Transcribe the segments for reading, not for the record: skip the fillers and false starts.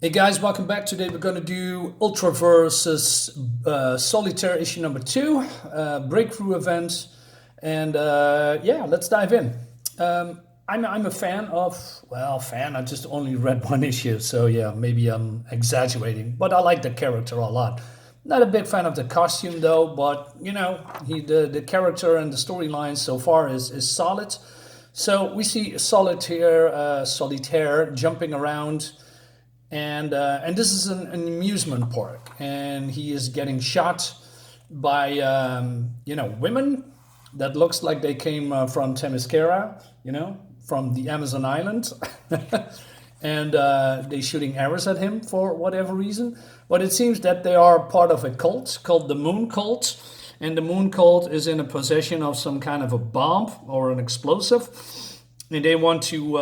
Hey guys, welcome back. Today we're going to do Ultra versus Solitaire issue number 2, Break-Thru event. And yeah, let's dive in. I'm a fan of, I just only read one issue, so yeah, maybe I'm exaggerating, but I like the character a lot. Not a big fan of the costume though, but the character and the storyline so far is solid. So we see Solitaire jumping around, and this is an amusement park, and he is getting shot by women that looks like they came from Themyscira, from the Amazon island, and they shooting arrows at him for whatever reason. But it seems that they are part of a cult called the Moon Cult, and the Moon Cult is in a possession of some kind of a bomb or an explosive, and they want to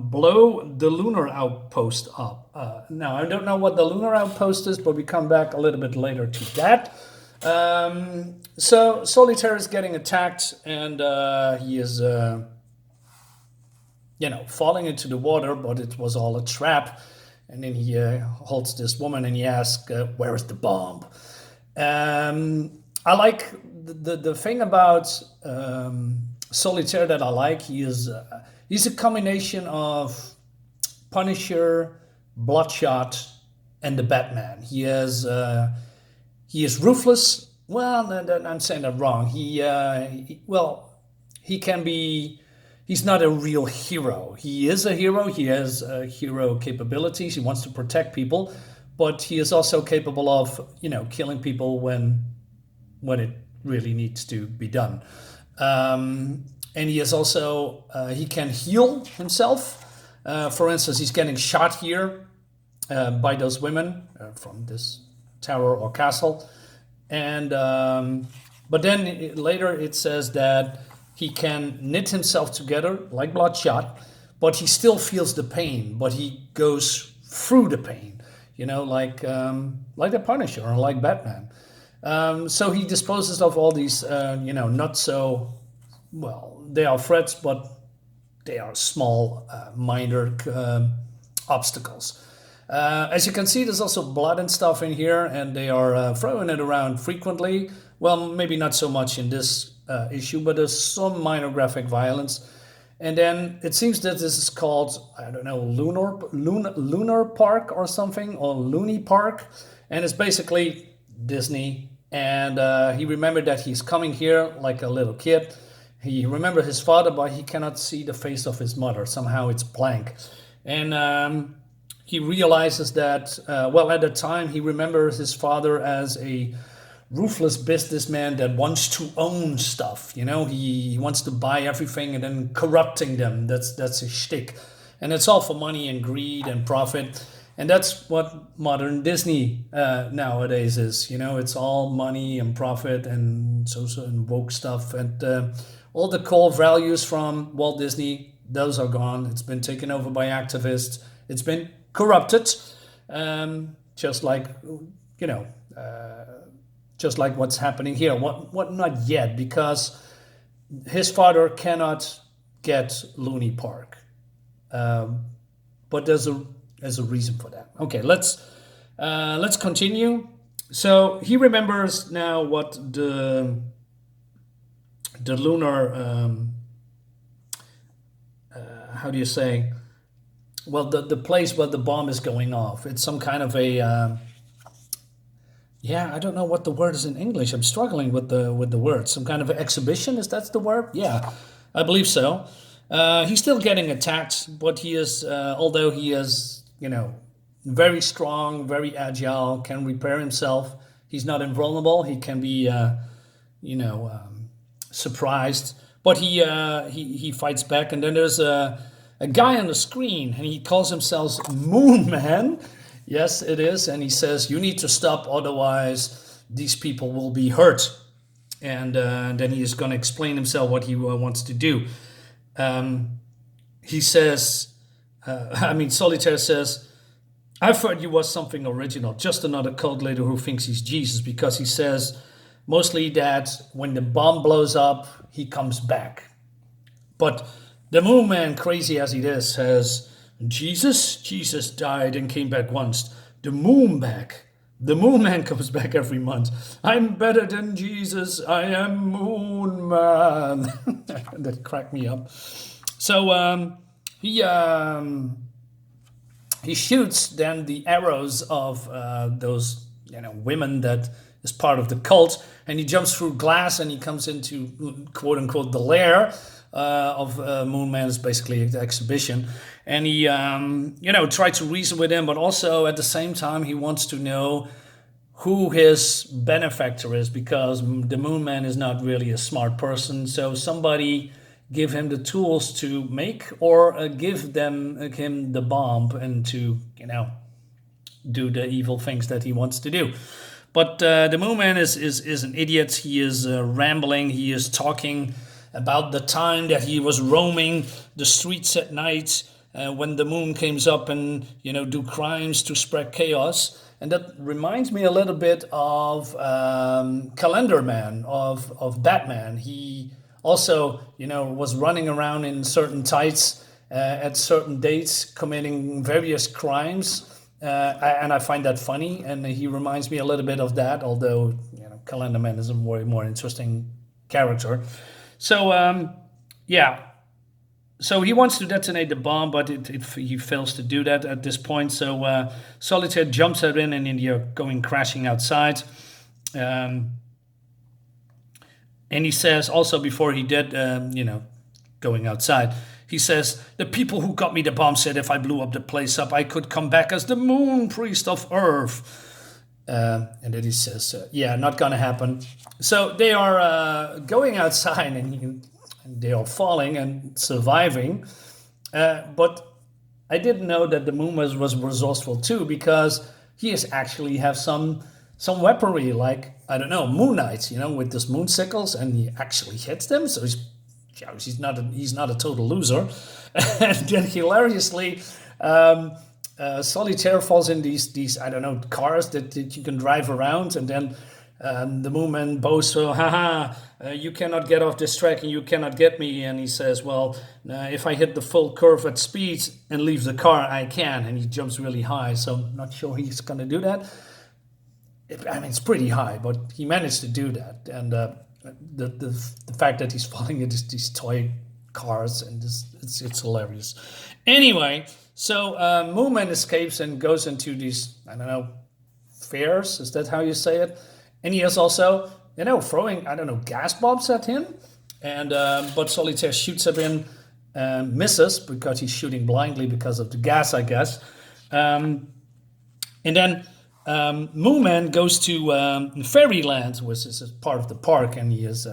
blow the lunar outpost up. Now, I don't know what the lunar outpost is, but we come back a little bit later to that. So Solitaire is getting attacked, and he is, falling into the water, but it was all a trap. And then he holds this woman and he asks, where is the bomb? I like the thing about Solitaire that I like. He's a combination of Punisher, Bloodshot, and the Batman. He is ruthless. Well, I'm saying that wrong. He can be. He's not a real hero. He is a hero. He has hero capabilities. He wants to protect people, but he is also capable of killing people when it really needs to be done. And he is also he can heal himself. For instance, he's getting shot here by those women from this tower or castle, and but then later it says that he can knit himself together like Bloodshot, but he still feels the pain, but he goes through the pain, like the Punisher or like Batman. So he disposes of all these, not so, well, they are threats, but they are small, minor obstacles. As you can see, there's also blood and stuff in here, and they are throwing it around frequently. Well, maybe not so much in this issue, but there's some minor graphic violence. And then it seems that this is called, I don't know, Lunar Park or something, or Looney Park. And it's basically Disney. And he remembered that he's coming here like a little kid. He remembered his father, but he cannot see the face of his mother. Somehow it's blank. And he realizes that, at the time, he remembers his father as a ruthless businessman that wants to own stuff. He wants to buy everything and then corrupting them. That's his shtick. And it's all for money and greed and profit. And that's what modern Disney nowadays is. It's all money and profit and social and woke stuff. And all the core values from Walt Disney, those are gone. It's been taken over by activists. It's been corrupted, just like, just like what's happening here. What not yet, because his father cannot get Looney Park. But there's a reason for that. Okay, let's continue. So he remembers now what the lunar how do you say? Well, the place where the bomb is going off. It's some kind of a I don't know what the word is in English. I'm struggling with the word. Some kind of an exhibition, is that the word? Yeah, I believe so. He's still getting attacked, but he is, although he is, very strong, very agile, can repair himself. He's not invulnerable. He can be, surprised, but he fights back. And then there's a guy on the screen, and he calls himself Moonman. Yes, it is. And he says, you need to stop, otherwise these people will be hurt. And then he is going to explain himself what he wants to do. He says, Solitaire says, I thought you was something original, just another cult leader who thinks he's Jesus, because he says mostly that when the bomb blows up, he comes back. But the Moonman, crazy as he is, has Jesus died and came back once. The moon back. The Moonman comes back every month. I'm better than Jesus. I am Moonman. That cracked me up. So he he shoots then the arrows of those women that is part of the cult, and he jumps through glass and he comes into quote unquote the lair of Moonman's basically the exhibition, and he tried to reason with him, but also at the same time he wants to know who his benefactor is, because the Moonman is not really a smart person. So somebody give him the tools to make, or give him the bomb and to do the evil things that he wants to do. But the Moonman is an idiot. He is rambling. He is talking about the time that he was roaming the streets at night when the moon comes up and do crimes to spread chaos. And that reminds me a little bit of Calendar Man of Batman. He also was running around in certain tights at certain dates, committing various crimes. And I find that funny, and he reminds me a little bit of that, although Calendar Man is a more interesting character. So so he wants to detonate the bomb, but he fails to do that at this point. So Solitaire jumps her in, and then you're going crashing outside. And he says also, before he did, going outside, he says, the people who got me the bomb said if I blew up the place up, I could come back as the moon priest of Earth. And then he says, not gonna happen. So they are going outside, and they are falling and surviving. But I didn't know that the moon was resourceful too, because he is actually have some weaponry, like, I don't know, moon knights, with this moon sickles, and he actually hits them. So he's not a total loser. And then hilariously, Solitaire falls in these I don't know, cars that you can drive around, and then the Moonman boasts, you cannot get off this track and you cannot get me. And he says, well, if I hit the full curve at speed and leave the car, I can. And he jumps really high, so I'm not sure he's going to do that. It's pretty high, but he managed to do that. And the fact that he's falling into these toy cars, and it's hilarious. Anyway, so Moonman escapes and goes into these, I don't know, fairs. Is that how you say it? And he is also, throwing, I don't know, gas bombs at him. And but Solitaire shoots at him and misses, because he's shooting blindly because of the gas, I guess. And then Moonman goes to Fairyland, which is a part of the park, and he is,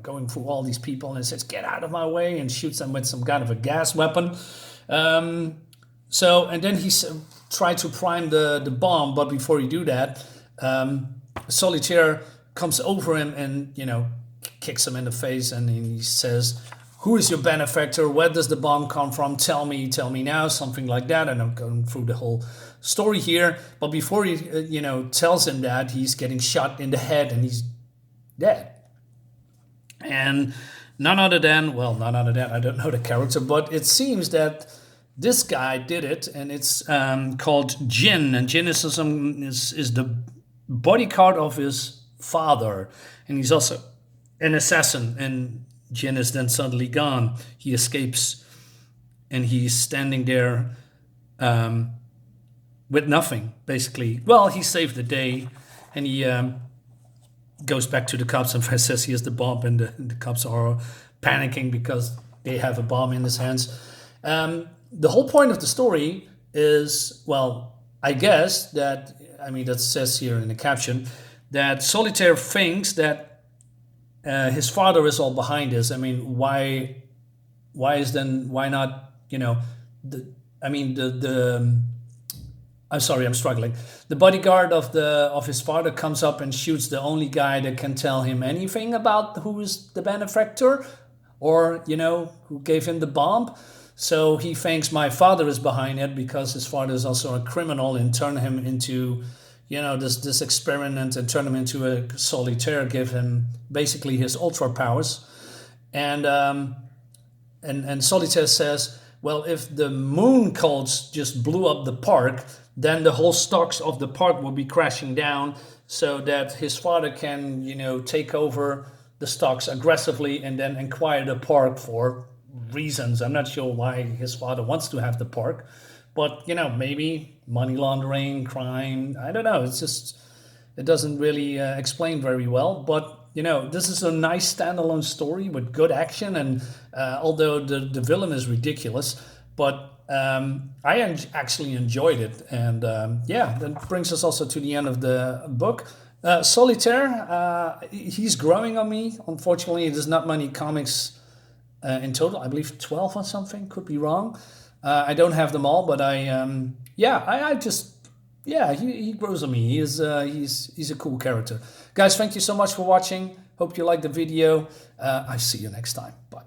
going through all these people, and says, "Get out of my way," and shoots them with some kind of a gas weapon. And then he tried to prime the bomb, but before he do that, Solitaire comes over him and kicks him in the face, and he says, "Who is your benefactor? Where does the bomb come from? Tell me now," something like that. And I'm going through the whole story here, but before he tells him that, he's getting shot in the head and he's dead. And none other than, I don't know the character, but it seems that this guy did it, and it's called Jin, and Jin is the bodyguard of his father, and he's also an assassin. And Jin is then suddenly gone. He escapes, and he's standing there with nothing, basically. Well, he saved the day, and he goes back to the cops and says he has the bomb, and the cops are panicking because they have a bomb in his hands. The whole point of the story is, well, I guess that, that says here in the caption, that Solitaire thinks that his father is all behind this. Why not, I'm sorry, I'm struggling. The bodyguard of his father comes up and shoots the only guy that can tell him anything about who is the benefactor, or, who gave him the bomb. So he thinks my father is behind it, because his father is also a criminal, and turn him into, this experiment, and turn him into a Solitaire, give him basically his ultra powers. And Solitaire says, well, if the moon cults just blew up the park, then the whole stocks of the park will be crashing down, so that his father can, take over the stocks aggressively and then acquire the park for reasons. I'm not sure why his father wants to have the park, but maybe money laundering, crime. I don't know. It's just, it doesn't really explain very well. But this is a nice standalone story with good action, and although the villain is ridiculous, but actually enjoyed it. And yeah, that brings us also to the end of the book. Solitaire, he's growing on me. Unfortunately, there's not many comics in total. I believe 12 or something. Could be wrong. I don't have them all, but I just. Yeah, he grows on me. He's a cool character. Guys, thank you so much for watching. Hope you liked the video. I see you next time. Bye.